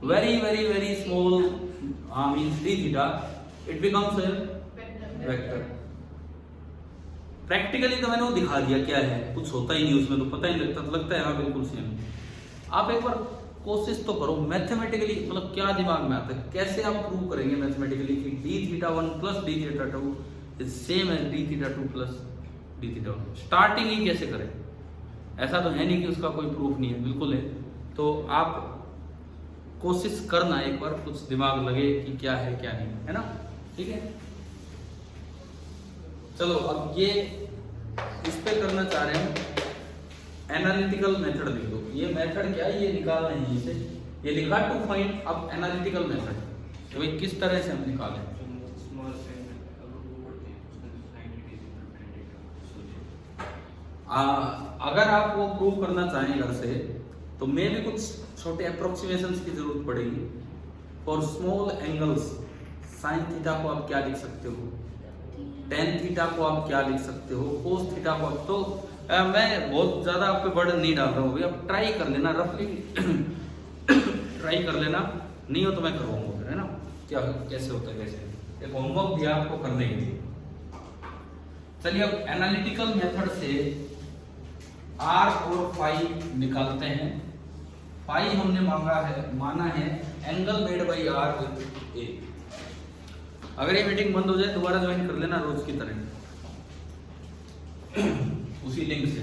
very very very small means d theta it becomes vector. Practically तो मैंने वो दिखा दिया क्या है, कुछ होता ही नहीं उसमें, तो पता ही नहीं लगता है हाँ बिल्कुल सेम। आप एक बार कोशिश तो करो मैथमेटिकली, मतलब क्या दिमाग में आता है, कैसे आप प्रूव करेंगे मैथमेटिकली कि d theta 1 plus d theta 2 is same as d theta 2 plus d theta 1। Starting ही कैसे करें? ऐसा तो है नहीं कि उसका कोई प्रूफ नहीं है, बिल्कुल है। तो आप कोशिश करना एक बार, कुछ दिमाग लगे कि क्या है क्या नहीं, है ना? ठीक है, चलो अब ये इस पे करना चाह रहे हैं, एनालिटिकल मेथड लिख दो। ये मेथड क्या है, ये निकाल रहे हैं, इसे ये लिखा टू फाइंड। अब एनालिटिकल मेथड तो भाई किस तरह से हम निकालें। अगर आप वो प्रूव करना चाहें घर से, तो मैं भी कुछ छोटे अप्रोक्सीमेशंस की जरूरत पड़ेगी। For small angles sine theta को आप क्या लिख सकते हो, टेन थीटा को आप क्या लिख सकते हो, कोस थीटा को। तो मैं बहुत ज्यादा आप पे बर्डन नहीं डाल रहा हूँ, आप ट्राई कर लेना, रफली ट्राई कर लेना, नहीं हो तो मैं करवाऊंगा फिर, है ना? क्या कैसे होता है, कैसे एक होमवर्क दिया आपको करने के लिए। चलिए अब एनालिटिकल मेथड से आर और फाई निकालते हैं। फाई हमने माना है angle made by R with A. अगर ये मीटिंग बंद हो जाए दोबारा ज्वाइन कर लेना रोज की तरह उसी लिंक से।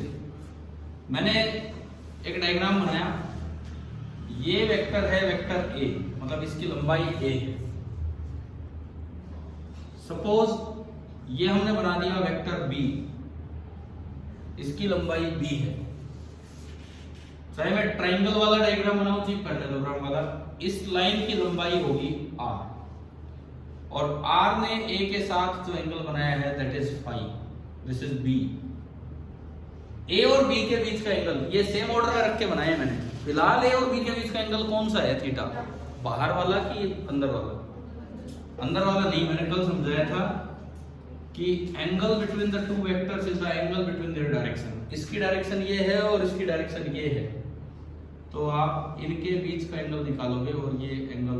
मैंने एक डायग्राम बनाया, ये वेक्टर है वेक्टर ए, मतलब इसकी लंबाई ए है। सपोज ये हमने बना दिया वेक्टर बी, इसकी लंबाई बी है। चाहे मैं ट्रायंगल वाला डायग्राम बनाऊं चाहे पैरेललोग्राम वाला, इस लाइन की लंबाई होगी आर, और आर ने ए के साथ जो एंगल बनाया है that is phi, this is B. A और बी के बीच का एंगल ये सेम ऑर्डर में रख के बनाया मैंने। फिलहाल ए और बी के बीच का एंगल कौन सा है, थीटा। बाहर वाला कि अंदर वाला? अंदर वाला नहीं, मैंने कल समझाया था कि angle between the two vectors is the angle between their direction. इसकी डायरेक्शन ये है और इसकी डायरेक्शन ये है, तो आप इनके बीच का एंगल निकालोगे और ये एंगल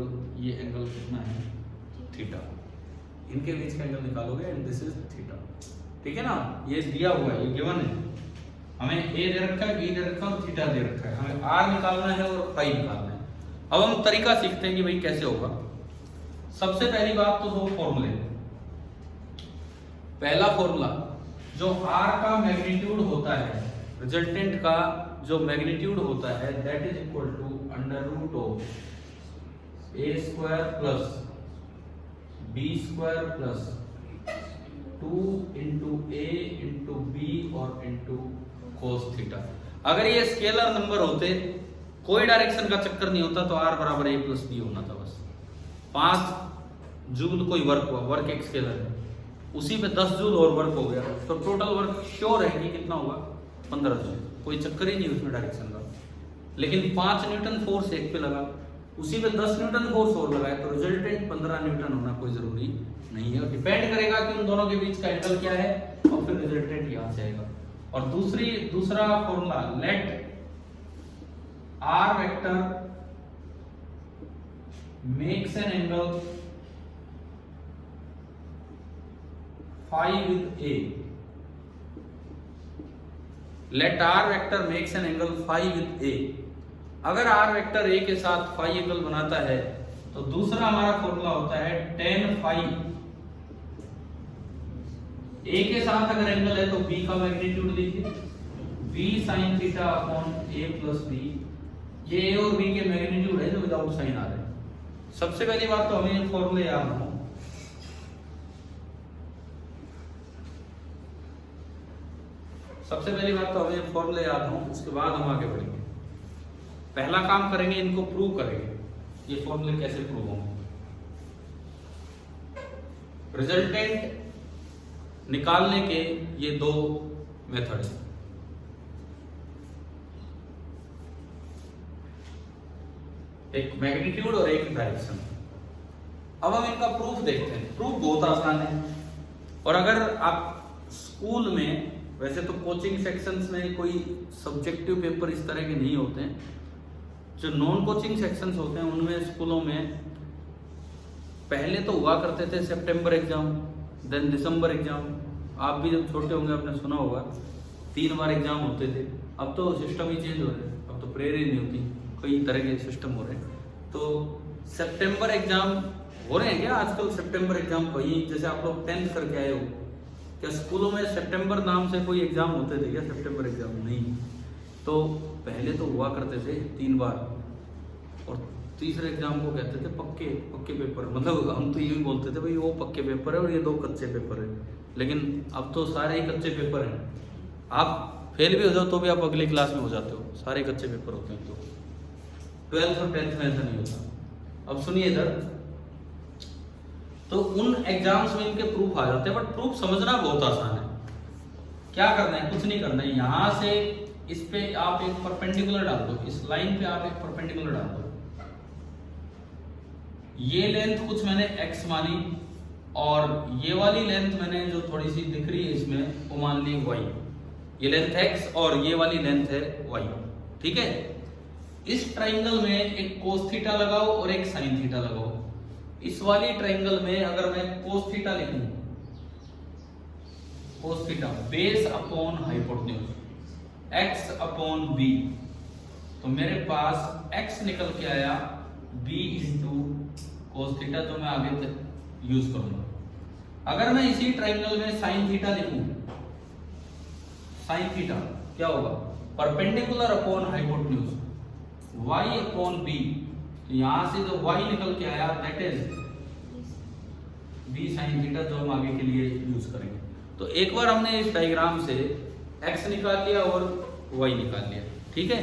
कितना है, थीटा। इनके बीच का एंगल निकालोगे एंड दिस इज थीटा। ठीक है ना? ये दिया हुआ है, ये गिवन है। हमें ए दे रखा है, बी दे रखा है और थीटा दे रखा है। हमें आर निकालना है और फाई निकालना है। अब हम तरीका सीखते हैं कि भाई कैसे होगा। सबसे पहली बात तो दो फॉर्मूले। पहला फॉर्मूला, जो आर का मैग्नीट्यूड होता है, रिजल्टेंट का जो मैग्नीट्यूड होता है that is equal to under root of A square plus B square plus 2 into A into B और इंटू cos थीटा। अगर ये स्केलर नंबर होते, कोई डायरेक्शन का चक्कर नहीं होता, तो r बराबर a प्लस बी होना था बस। 5 जूल कोई वर्क हुआ, वर्क एक स्केलर है, उसी पे 10 जूल और वर्क हो गया, तो टोटल वर्क श्योर है कि कितना होगा, 15 जूल, कोई चक्कर ही नहीं उसमें डायरेक्शन का। लेकिन 5 न्यूटन फोर्स एक पे लगा, उसी पे 10 न्यूटन फोर्स और लगाए, तो रिजल्टेंट 15 न्यूटन होना कोई जरूरी नहीं है। डिपेंड करेगा कि उन दोनों के बीच का एंगल क्या है, और फिर रिजल्टेंट यहां से आएगा। और दूसरा formula, let R vector makes an angle phi with A. Let R vector makes an angle phi with A. अगर आर वेक्टर ए के साथ फाई एंगल बनाता है, तो दूसरा हमारा फॉर्मूला होता है टेन फाई। ए के साथ अगर एंगल है तो बी का मैग्नीट्यूड लीजिए, बी साइन थीटा अपॉन ए प्लस बी। ये ए और बी के मैग्नीट्यूड है जो विदाउट साइन आ रहे हैं। सबसे पहली बात तो हमें फॉर्मूले याद हो, सबसे पहली बात तो हमें फॉर्मूले याद हो, उसके बाद हम आगे बढ़ेंगे। पहला काम करेंगे, इनको प्रूव करेंगे, ये फॉर्मूले कैसे प्रूव होंगे। रिजल्टेंट निकालने के ये दो मेथड हैं। एक मैग्नीट्यूड और एक डायरेक्शन। अब हम इनका प्रूफ देखते हैं। प्रूफ बहुत आसान है, और अगर आप स्कूल में, वैसे तो कोचिंग सेक्शंस में कोई सब्जेक्टिव पेपर इस तरह के नहीं होते हैं, जो नॉन कोचिंग सेक्शंस होते हैं उनमें स्कूलों में पहले तो हुआ करते थे सितंबर एग्जाम, देन दिसंबर एग्जाम। आप भी जब छोटे होंगे आपने सुना होगा 3 बार एग्जाम होते थे। अब तो सिस्टम ही चेंज हो रहा है, अब तो प्रेयर ही नहीं होती, कई तरह के सिस्टम हो रहे हैं। तो सितंबर एग्जाम हो रहे हैं क्या आजकल? सितंबर एग्जाम वही जैसे आप लोग 10th करके आए हो, क्या स्कूलों में सितंबर नाम से कोई एग्जाम होते थे क्या? सितंबर एग्जाम नहीं। तो पहले तो हुआ करते थे 3 बार, और तीसरे एग्जाम को कहते थे पक्के पेपर। मतलब हम तो ये भी बोलते थे भाई वो पक्के पेपर है और ये 2 कच्चे पेपर है। लेकिन अब तो सारे ही कच्चे पेपर हैं। आप फेल भी हो जाओ तो भी आप अगली क्लास में हो जाते हो, सारे कच्चे पेपर होते हैं। तो 12th और 10th में ऐसा नहीं होता। अब सुनिए इधर, तो उन एग्जाम्स में इनके प्रूफ आ जाते हैं, बट प्रूफ समझना बहुत आसान है। क्या करना है? कुछ नहीं करना है। यहां से इस पे आप एक परपेंडिकुलर डाल दो, इस लाइन पे आप एक परपेंडिकुलर डाल दो। ये लेंथ कुछ मैंने x मानी, और ये वाली लेंथ मैंने जो थोड़ी सी दिख रही है इसमें वो मान ली y। ये लेंथ x और ये वाली लेंथ है y, ठीक है। इस ट्राइंगल में एक कोस थीटा लगाओ और एक साइन थीटा लगाओ। इस वाली ट्राइंगल में अगर मैं कोस थीटा लिखूं, cos theta base upon hypotenuse x upon b, तो मेरे पास x निकल के आया b इंटू कोस थीटा, जो मैं आगे तक यूज करूंगा। अगर मैं इसी ट्राइंगल में साइन थीटा लिखूं, साइन थीटा क्या होगा? Perpendicular upon hypotenuse y upon b, तो यहां से जो y निकल के आया that is b sine theta, जो हम आगे के लिए यूज करेंगे। तो एक बार हमने इस डायग्राम से x निकाल लिया और y निकाल लिया, ठीक है।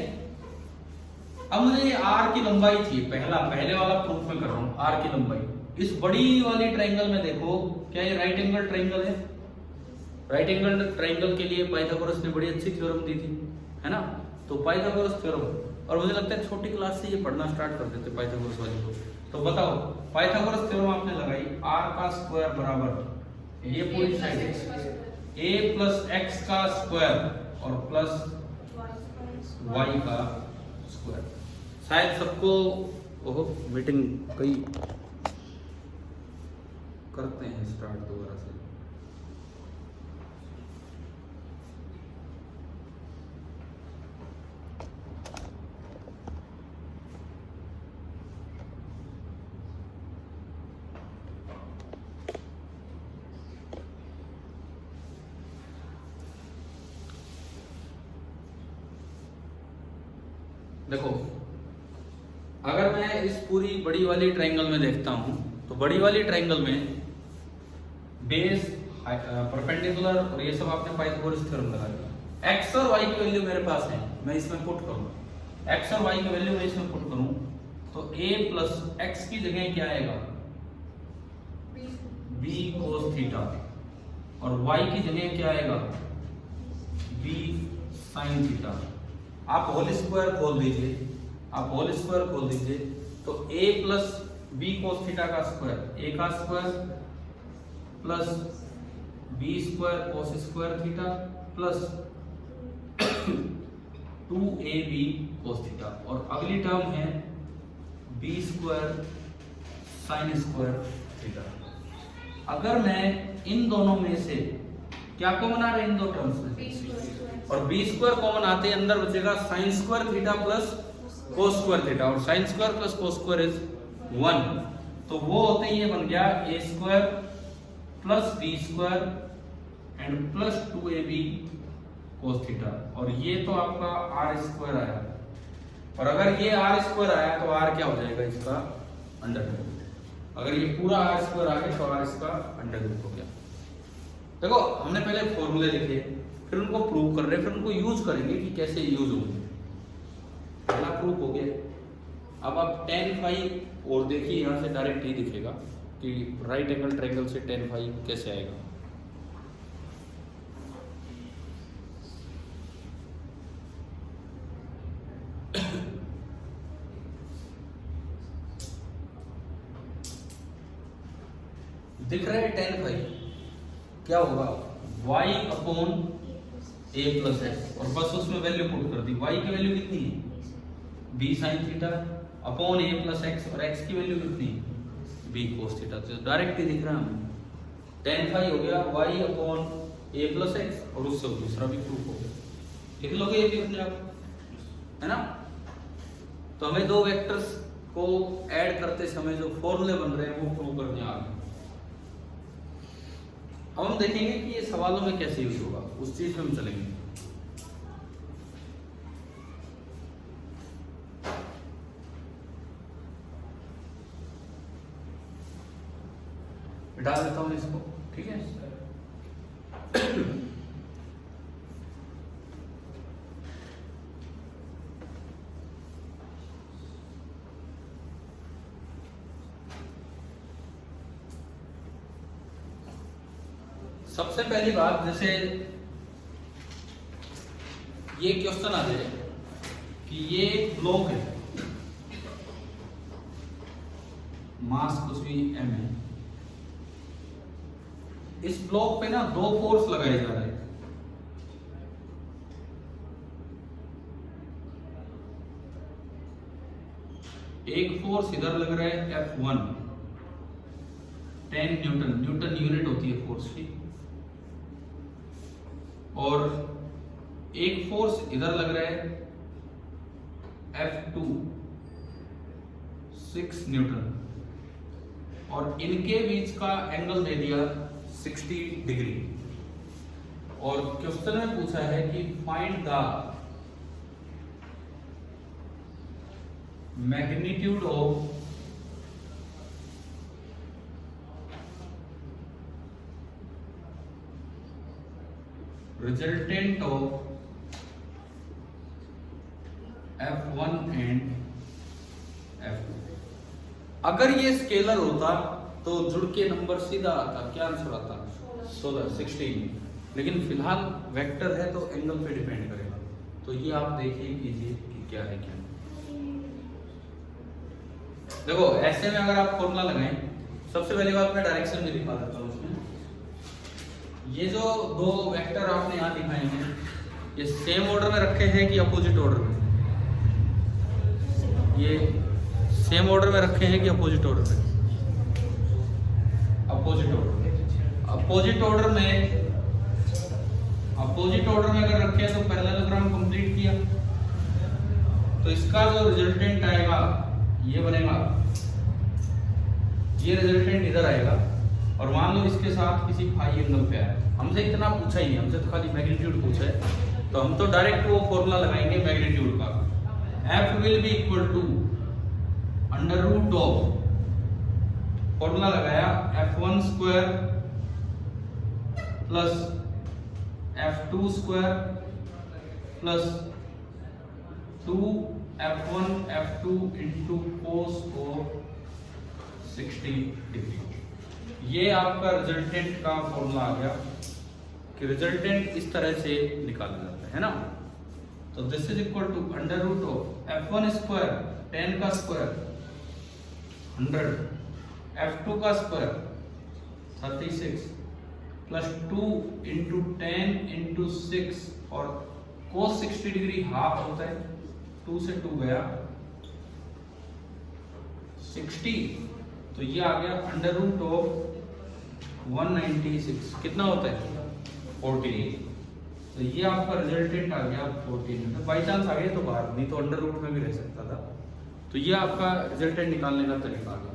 अब मुझे ये r की लंबाई चाहिए। पहले वाला प्रूफ में कर रहा हूं, r की लंबाई। इस बड़ी वाली ट्राइंगल में देखो, क्या ये राइट एंगल ट्राइंगल है? राइट एंगल ट्राइंगल के लिए पाइथागोरस ने बड़ी अच्छी थ्योरम दी थी, है ना। तो पाइथागोरस थ्योरम, और मुझे लगता है छोटी क्लास से ये पढ़ना स्टार्ट कर देते पाइथागोरस वाली को। तो बताओ, पाइथागोरस थ्योरम आपने लगाई, r का स्क्वायर बराबर ये पूरी साइड a प्लस x का स्क्वायर और प्लस y का स्क्वायर। शायद सबको ओहो मीटिंग कई करते हैं स्टार्ट दोबारा से। देखो, अगर मैं इस पूरी बड़ी वाली ट्राइंगल में देखता हूं, तो बड़ी वाली ट्राइंगल में बेस परपेंडिकुलर और ये सब आपने पाइथागोरस थ्योरम लगा दिया। एक्स और वाई की वैल्यू मेरे पास है, मैं इसमें पुट करूं, एक्स और वाई की वैल्यू मैं इसमें पुट करूं तो a प्लस एक्स की जगह क्या आएगा, b cos थीटा, और y की जगह क्या आएगा, b sin थीटा। आप होल स्क्वायर खोल दीजिए, आप होल स्क्वायर खोल दीजिए तो a plus b cos theta का स्क्वायर, a का square plus b square cos square theta plus 2ab cos theta, और अगली टर्म है b square sin square theta. अगर मैं इन दोनों में से क्या कॉमन आ रहा है इन दो टर्म्स में, और b स्क्वायर कॉमन आते अंदर बचेगा sin square theta plus cos square theta, और sin square plus cos square is 1, तो वो होते ही ये बन गया a square plus b square and plus 2ab cos theta, और ये तो आपका r स्क्वायर आया, और अगर ये r स्क्वायर आया तो r क्या हो जाएगा इसका अंडर रूट, अगर ये पूरा r स्क्वायर आ गया तो r इसका अंडर रूट हो गया। देखो हमने पहले फॉर्मूले लिखे, फिर उनको प्रूव कर रहे हैं, फिर उनको यूज करेंगे कि कैसे यूज होंगे। पहला प्रूफ हो गया, अब आप tan फाई, और देखिए यहाँ से डायरेक्ट ही दिखेगा कि राइट एंगल ट्रायंगल से tan फाई कैसे आएगा। दिख रहा है tan फाई क्या होगा, y upon a plus x, और बस उसमें वैल्यू पुट कर दी, y की वैल्यू कितनी है b sin theta upon a plus x, और x की वैल्यू कितनी है b cos थीटा, तो डायरेक्ट ही दिख रहा है हमें, tan फाई हो गया y upon a plus x, और उससे दूसरा भी प्रूफ हो गया, लिख लोगे ये भी अपने आप, है ना। तो हमें दो वेक्टर्स को ऐड करते समय जो फॉर्मूले बन रहे हैं वो प्रूव करने आ गए। अब हम देखेंगे कि ये सवालों में कैसे यूज होगा, उस चीज पे हम चलेंगे। डाल देता हूं इसको, ठीक है। सबसे पहली बात, जैसे ये क्वेश्चन आ जाए कि ये ब्लॉक है, मास कुछ भी m है, इस ब्लॉक पे ना दो फोर्स लगाए जा रहे हैं, एक फोर्स इधर लग रहा है F1 10 न्यूटन, न्यूटन यूनिट होती है फोर्स की, और एक फोर्स इधर लग रहा है F2 6 न्यूटन, और इनके बीच का एंगल दे दिया 60 डिग्री, और क्वेश्चन में पूछा है कि find the magnitude of resultant of F1 and F2। अगर ये स्केलर होता तो जुड़ के नंबर सीधा आता, क्या आंसर आता 16, लेकिन फिलहाल वेक्टर है तो एंगल पे डिपेंड करेगा, तो ये आप देखिए कीजिए कि क्या है क्या। देखो ऐसे में अगर आप फॉर्मूला लगाएं, सबसे पहली बात मैं डायरेक्शन भी दिखा देता हूँ उसमें। ये जो दो वेक्टर आपने यहाँ दिखाए हैं, ये सेम ऑर्डर में रखे हैं कि अपोजिट ऑर्डर में, ये सेम ऑर्डर में रखे हैं कि अपोजिट ऑर्डर में, अपोजिट ऑर्डर, अपोजिट ऑर्डर में, अपोजिट ऑर्डर में अगर रखे हैं तो पैरेललोग्राम कंप्लीट किया, तो इसका जो रिजल्टेंट आएगा ये बनेगा, ये रिजल्टेंट इधर आएगा, और मान लो इसके साथ किसी फाई एंगल पे आया, हमसे इतना पूछा ही नहीं, हमसे तो खाली मैग्नीट्यूड पूछा है, तो हम तो डायरेक्ट वो फॉर्मूला लगाएंगे मैग्नीट्यूड का, F will be equal to under root of, formula लगाया F1 square plus F2 square plus 2f1 f2 into cos of 60 degree. ये आपका रिजल्टेंट का फॉर्मूला आ गया कि रिजल्टेंट इस तरह से निकाला जाता है ना। तो this is equal to under root of f1 square 10 का स्क्वायर 100, f2 का स्क्वायर 36 प्लस 2 इंटू 10 इंटू 6 और cos 60 डिग्री हाफ होता है, 2 से 2 गया 60, तो ये आ गया अंडर रूट ऑफ 196, कितना होता है 14। तो ये आपका रिजल्टेंट आ गया 14। बाई चांस आ गया तो बाहर, नहीं तो अंडर रूट में भी रह सकता था। तो ये आपका रिजल्टेंट निकालने का तरीका आ गया।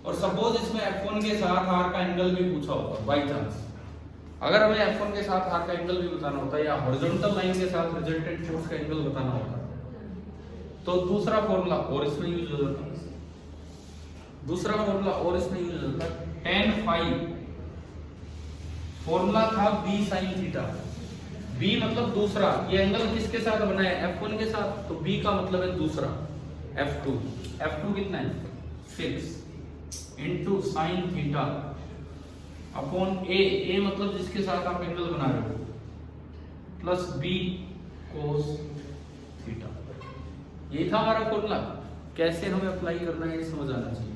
और सपोज इसमें f1 के साथ r का एंगल भी पूछा होता, बाई चांस अगर हमें f1 के साथ r का एंगल भी बताना होता है या हॉरिजॉन्टल लाइन के साथ रिजल्टेंट फोर्स का एंगल बताना होता, तो दूसरा फॉर्मूला और इसमें यूज हो जाता, tan phi फॉर्मूला था b sin थीटा। b मतलब दूसरा, ये एंगल किसके साथ बना है f1 के साथ, तो b का मतलब है दूसरा f2 कितना है 6 into sine theta upon a मतलब जिसके साथ आप एंगल बना रहे हो, प्लस b cos थीटा। ये था हमारा फॉर्मूला। कैसे हमें अप्लाई करना है ये समझ आना चाहिए।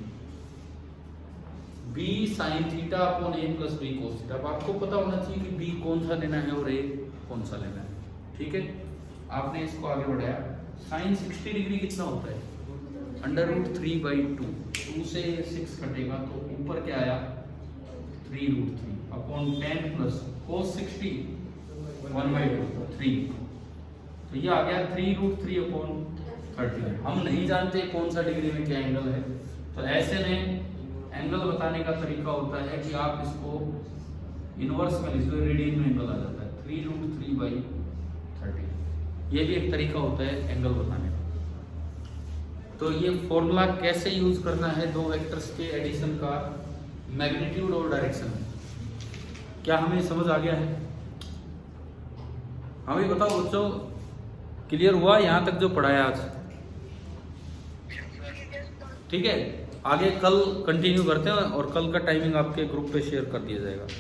b sin theta upon a plus b cos theta. अब आपको पता होना चाहिए कि b कौन सा लेना है और a कौन सा लेना है, ठीक है। आपने इसको आगे बढ़ाया, sin 60 डिग्री कितना होता है अंडर रूट 3/2, 2 से 6 कटेगा तो ऊपर क्या आया 3√3 अपॉन 10 प्लस cos 60 1/2 3, तो ये आ गया 3√3 अपॉन 30। हम नहीं जानते कौन सा डिग्री में क्या एंगल है, तो ऐसे में एंगल बताने का तरीका होता है कि आप इसको इनवर्स में लिख दो, रेडियन में एंगल आ जाता है 3√3/30। ये भी एक तरीका होता है एंगल बताने का। तो ये फॉर्मूला कैसे यूज करना है दो वेक्टर्स के एडिशन का, मैग्नीट्यूड और डायरेक्शन, क्या हमें समझ आ गया है? हमें बताओ बच्चों, क्लियर हुआ यहाँ तक जो पढ़ाया आज? ठीक है, आगे कल कंटिन्यू करते हैं और कल का टाइमिंग आपके ग्रुप पे शेयर कर दिया जाएगा।